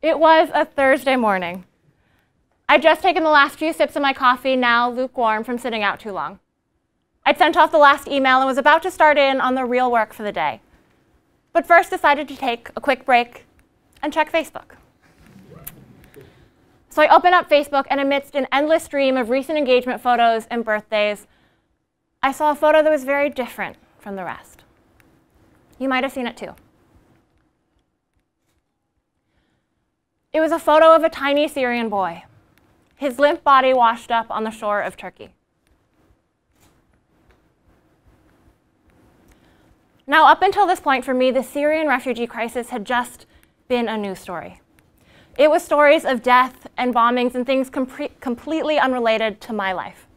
It was a Thursday morning. I'd just taken the last few sips of my coffee, now lukewarm from sitting out too long. I'd sent off the last email and was about to start in on the real work for the day. But first decided to take a quick break and check Facebook. So I opened up Facebook, and amidst an endless stream of recent engagement photos and birthdays, I saw a photo that was very different from the rest. You might have seen it too. It was a photo of a tiny Syrian boy, his limp body washed up on the shore of Turkey. Now, up until this point for me, the Syrian refugee crisis had just been a news story. It was stories of death and bombings and things completely unrelated to my life.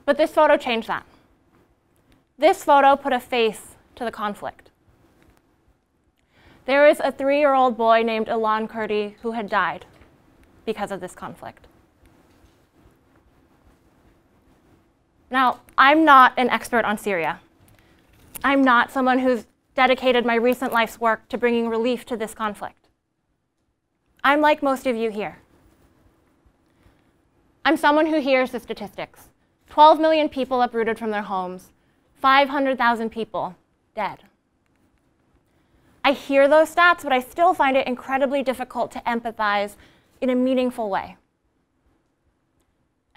But this photo changed that. This photo put a face to the conflict. There is a 3-year-old boy named Ilan Kurdi who had died because of this conflict. Now, I'm not an expert on Syria. I'm not someone who's dedicated my recent life's work to bringing relief to this conflict. I'm like most of you here. I'm someone who hears the statistics. 12 million people uprooted from their homes, 500,000 people dead. I hear those stats, but I still find it incredibly difficult to empathize in a meaningful way.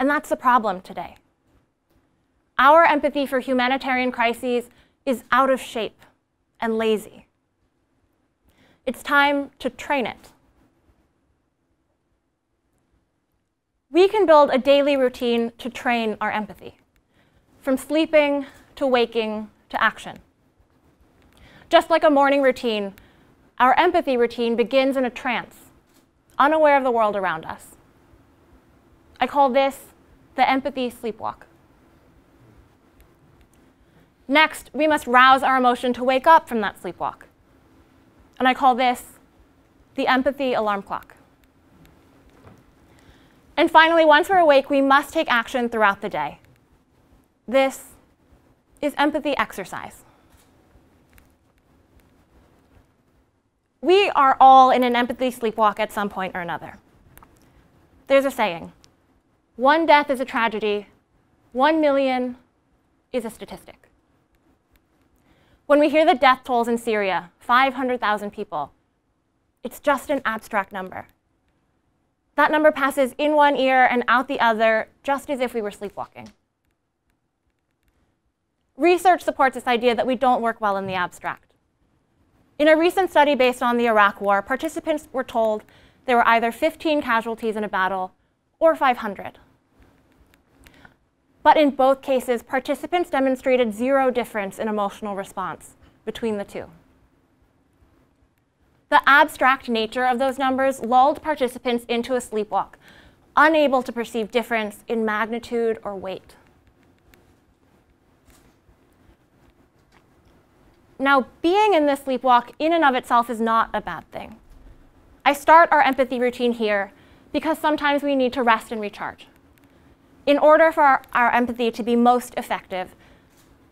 And that's the problem today. Our empathy for humanitarian crises is out of shape and lazy. It's time to train it. We can build a daily routine to train our empathy, from sleeping to waking to action. Just like a morning routine, our empathy routine begins in a trance, unaware of the world around us. I call this the empathy sleepwalk. Next, we must rouse our emotion to wake up from that sleepwalk. And I call this the empathy alarm clock. And finally, once we're awake, we must take action throughout the day. This is empathy exercise. We are all in an empathy sleepwalk at some point or another. There's a saying, 1 death is a tragedy, 1 million is a statistic. When we hear the death tolls in Syria, 500,000 people, it's just an abstract number. That number passes in one ear and out the other, just as if we were sleepwalking. Research supports this idea that we don't work well in the abstract. In a recent study based on the Iraq War, participants were told there were either 15 casualties in a battle or 500. But in both cases, participants demonstrated 0 difference in emotional response between the two. The abstract nature of those numbers lulled participants into a sleepwalk, unable to perceive difference in magnitude or weight. Now, being in this sleepwalk in and of itself is not a bad thing. I start our empathy routine here because sometimes we need to rest and recharge. In order for our empathy to be most effective,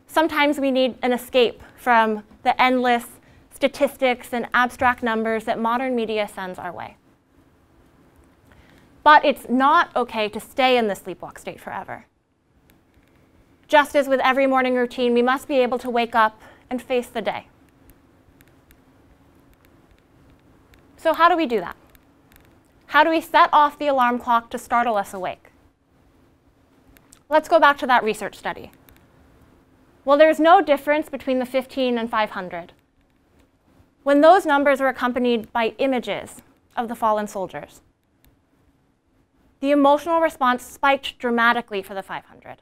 sometimes we need an escape from the endless statistics and abstract numbers that modern media sends our way. But it's not okay to stay in the sleepwalk state forever. Just as with every morning routine, we must be able to wake up and face the day. So how do we do that? How do we set off the alarm clock to startle us awake? Let's go back to that research study. Well, there's no difference between the 15 and 500. When those numbers were accompanied by images of the fallen soldiers, the emotional response spiked dramatically for the 500.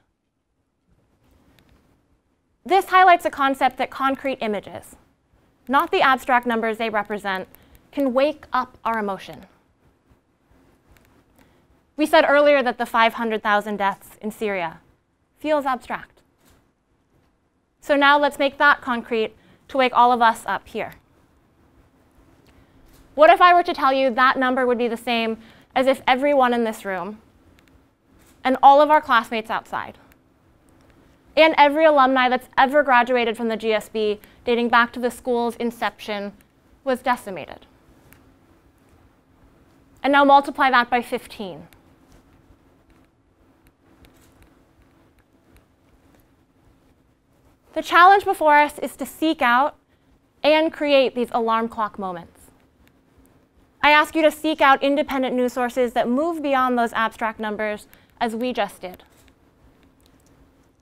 This highlights a concept that concrete images, not the abstract numbers they represent, can wake up our emotion. We said earlier that the 500,000 deaths in Syria feels abstract. So now let's make that concrete to wake all of us up here. What if I were to tell you that number would be the same as if everyone in this room and all of our classmates outside and every alumni that's ever graduated from the GSB dating back to the school's inception was decimated? And now multiply that by 15. The challenge before us is to seek out and create these alarm clock moments. I ask you to seek out independent news sources that move beyond those abstract numbers, as we just did.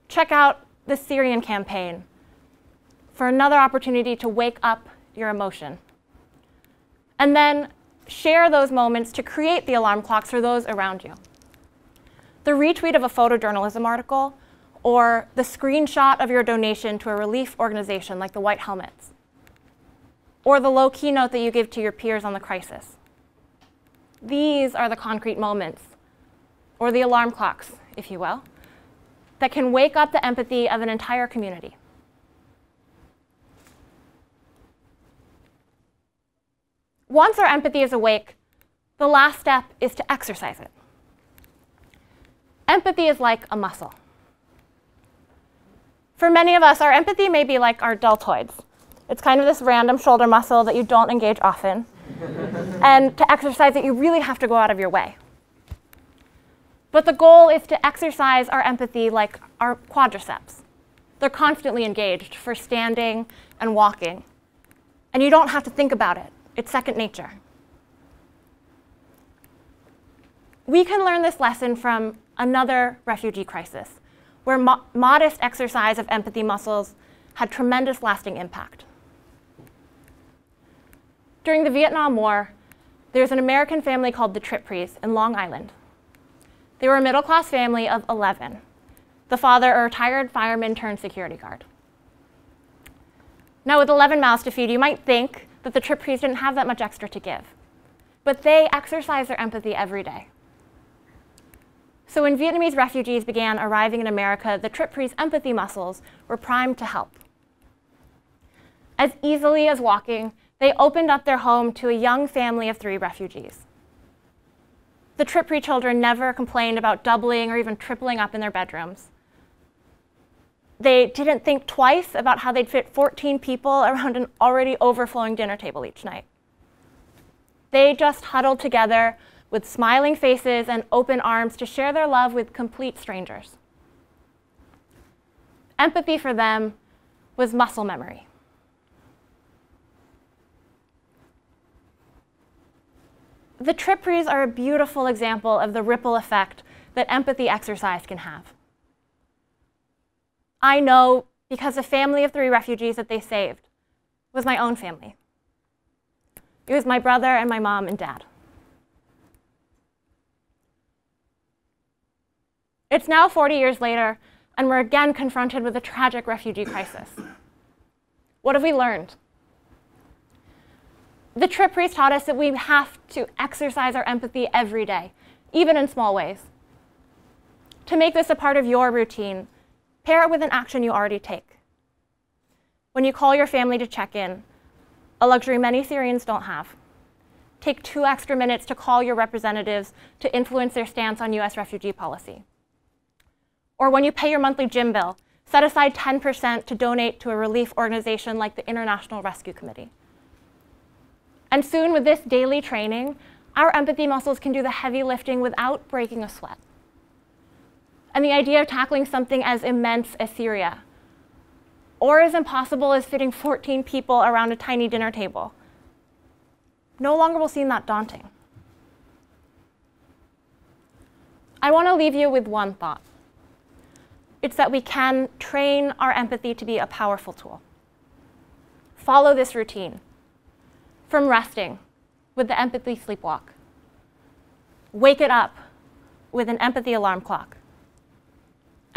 Check out the Syrian campaign for another opportunity to wake up your emotion. And then share those moments to create the alarm clocks for those around you. The retweet of a photojournalism article or the screenshot of your donation to a relief organization like the White Helmets, or the low keynote that you give to your peers on the crisis. These are the concrete moments, or the alarm clocks, if you will, that can wake up the empathy of an entire community. Once our empathy is awake, the last step is to exercise it. Empathy is like a muscle. For many of us, our empathy may be like our deltoids. It's kind of this random shoulder muscle that you don't engage often. And to exercise it, you really have to go out of your way. But the goal is to exercise our empathy like our quadriceps. They're constantly engaged for standing and walking. And you don't have to think about it. It's second nature. We can learn this lesson from another refugee crisis, where modest exercise of empathy muscles had tremendous lasting impact. During the Vietnam War, there was an American family called the Tripreys in Long Island. They were a middle-class family of 11. The father, a retired fireman turned security guard. Now, with 11 mouths to feed, you might think that the Tripreys didn't have that much extra to give. But they exercised their empathy every day. So when Vietnamese refugees began arriving in America, the Tripreys' empathy muscles were primed to help. As easily as walking, they opened up their home to a young family of 3 refugees. The Triprey children never complained about doubling or even tripling up in their bedrooms. They didn't think twice about how they'd fit 14 people around an already overflowing dinner table each night. They just huddled together with smiling faces and open arms to share their love with complete strangers. Empathy for them was muscle memory. The Tripreys are a beautiful example of the ripple effect that empathy exercise can have. I know because the family of 3 refugees that they saved was my own family. It was my brother and my mom and dad. It's now 40 years later, and we're again confronted with a tragic refugee crisis. What have we learned? The Tripreys taught us that we have to exercise our empathy every day, even in small ways. To make this a part of your routine, pair it with an action you already take. When you call your family to check in, a luxury many Syrians don't have, take 2 extra minutes to call your representatives to influence their stance on US refugee policy. Or when you pay your monthly gym bill, set aside 10% to donate to a relief organization like the International Rescue Committee. And soon, with this daily training, our empathy muscles can do the heavy lifting without breaking a sweat. And the idea of tackling something as immense as Syria, or as impossible as fitting 14 people around a tiny dinner table, no longer will seem that daunting. I want to leave you with one thought. It's that we can train our empathy to be a powerful tool. Follow this routine. From resting with the empathy sleepwalk. Wake it up with an empathy alarm clock.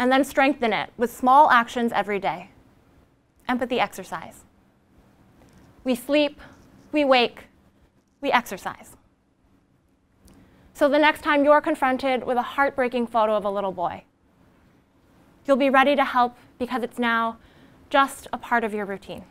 And then strengthen it with small actions every day. Empathy exercise. We sleep, we wake, we exercise. So the next time you're confronted with a heartbreaking photo of a little boy, you'll be ready to help because it's now just a part of your routine.